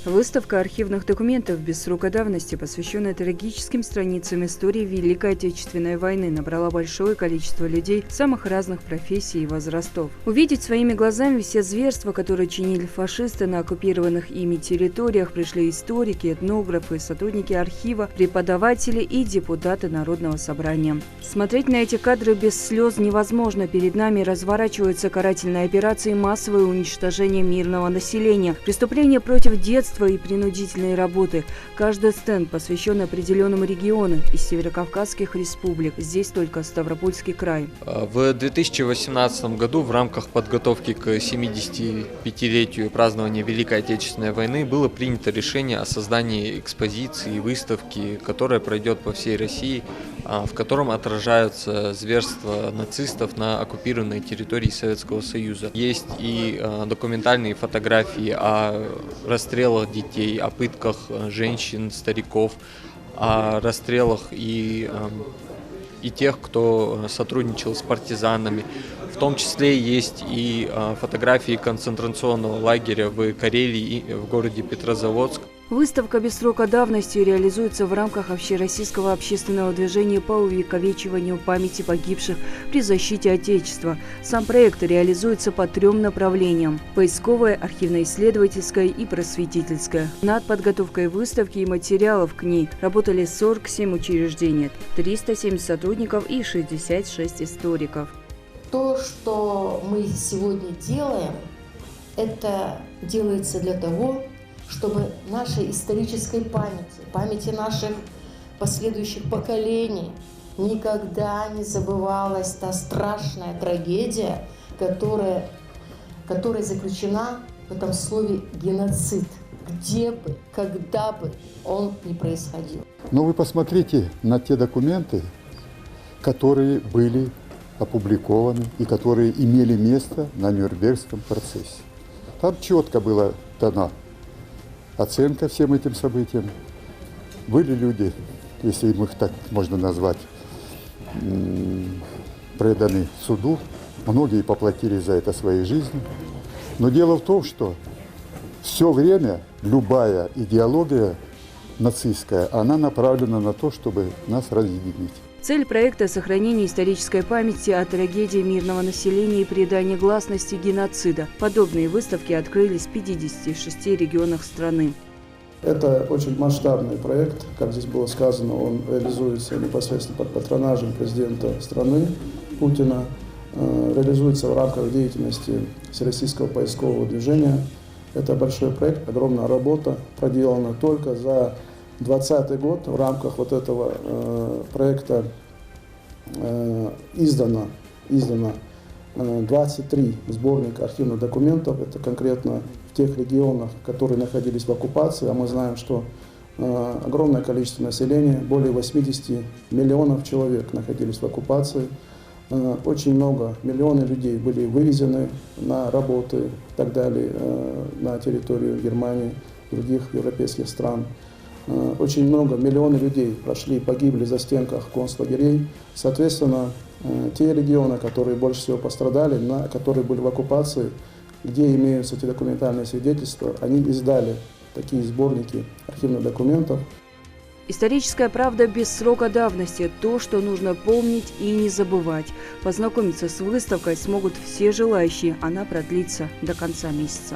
Выставка архивных документов без срока давности, посвященная трагическим страницам истории Великой Отечественной войны, набрала большое количество людей самых разных профессий и возрастов. Увидеть своими глазами все зверства, которые чинили фашисты на оккупированных ими территориях, пришли историки, этнографы, сотрудники архива, преподаватели и депутаты Народного собрания. Смотреть на эти кадры без слез невозможно. Перед нами разворачиваются карательные операции, массовое уничтожение мирного населения, преступления против детства и принудительной работы. Каждый стенд посвящен определенному региону из северокавказских республик. Здесь только Ставропольский край. В 2018 году в рамках подготовки к 75-летию празднования Великой Отечественной войны было принято решение о создании экспозиции и выставки, которая пройдет по всей России, в котором отражаются зверства нацистов на оккупированной территории Советского Союза. Есть и документальные фотографии о расстрелах детей, о пытках женщин, стариков, о расстрелах и тех, кто сотрудничал с партизанами. В том числе есть и фотографии концентрационного лагеря в Карелии и в городе Петрозаводск. Выставка без срока давности реализуется в рамках общероссийского общественного движения по увековечиванию памяти погибших при защите Отечества. Сам проект реализуется по 3 направлениям – поисковое, архивно-исследовательское и просветительское. Над подготовкой выставки и материалов к ней работали 47 учреждений, 370 сотрудников и 66 историков. То, что мы сегодня делаем, это делается для того, чтобы нашей исторической памяти наших последующих поколений никогда не забывалась та страшная трагедия, которая заключена в этом слове «геноцид», где бы, когда бы он ни происходил. Но вы посмотрите на те документы, которые были опубликованы и которые имели место на Нюрнбергском процессе. Там четко была дана оценка всем этим событиям. Были люди, если их так можно назвать, преданы суду. Многие поплатились за это своей жизнью. Но дело в том, что все время любая идеология нацистская, она направлена на то, чтобы нас разъединить. Цель проекта – сохранение исторической памяти о трагедии мирного населения и придание гласности геноцида. Подобные выставки открылись в 56 регионах страны. Это очень масштабный проект, как здесь было сказано, он реализуется непосредственно под патронажем президента страны Путина, реализуется в рамках деятельности Всероссийского поискового движения. Это большой проект, огромная работа проделана только за 2020 год. В рамках вот этого проекта издано 23 сборника архивных документов. Это конкретно в тех регионах, которые находились в оккупации. А мы знаем, что огромное количество населения, более 80 миллионов человек находились в оккупации. Очень много, миллионы людей были вывезены на работы и так далее на территорию Германии, других европейских стран. Очень много, миллионы людей погибли за стенках концлагерей. Соответственно, те регионы, которые больше всего пострадали, которые были в оккупации, где имеются эти документальные свидетельства, они издали такие сборники архивных документов. Историческая правда без срока давности – то, что нужно помнить и не забывать. Познакомиться с выставкой смогут все желающие. Она продлится до конца месяца.